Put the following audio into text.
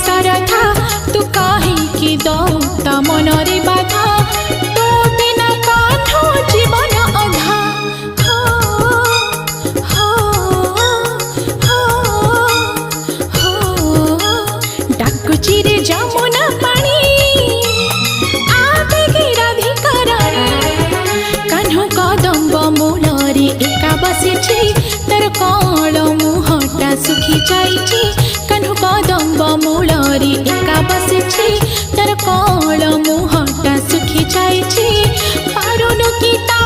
सरधा तू काहे दौता मनरे बाधा तो बिना कान्हो जीवन अधा डाकुची रे जमुना पानी आवेगी राधिका रानी कान्हो कदम्ब मूलरे एका बसिछि तर कळ मुहटा सुखी जाइछि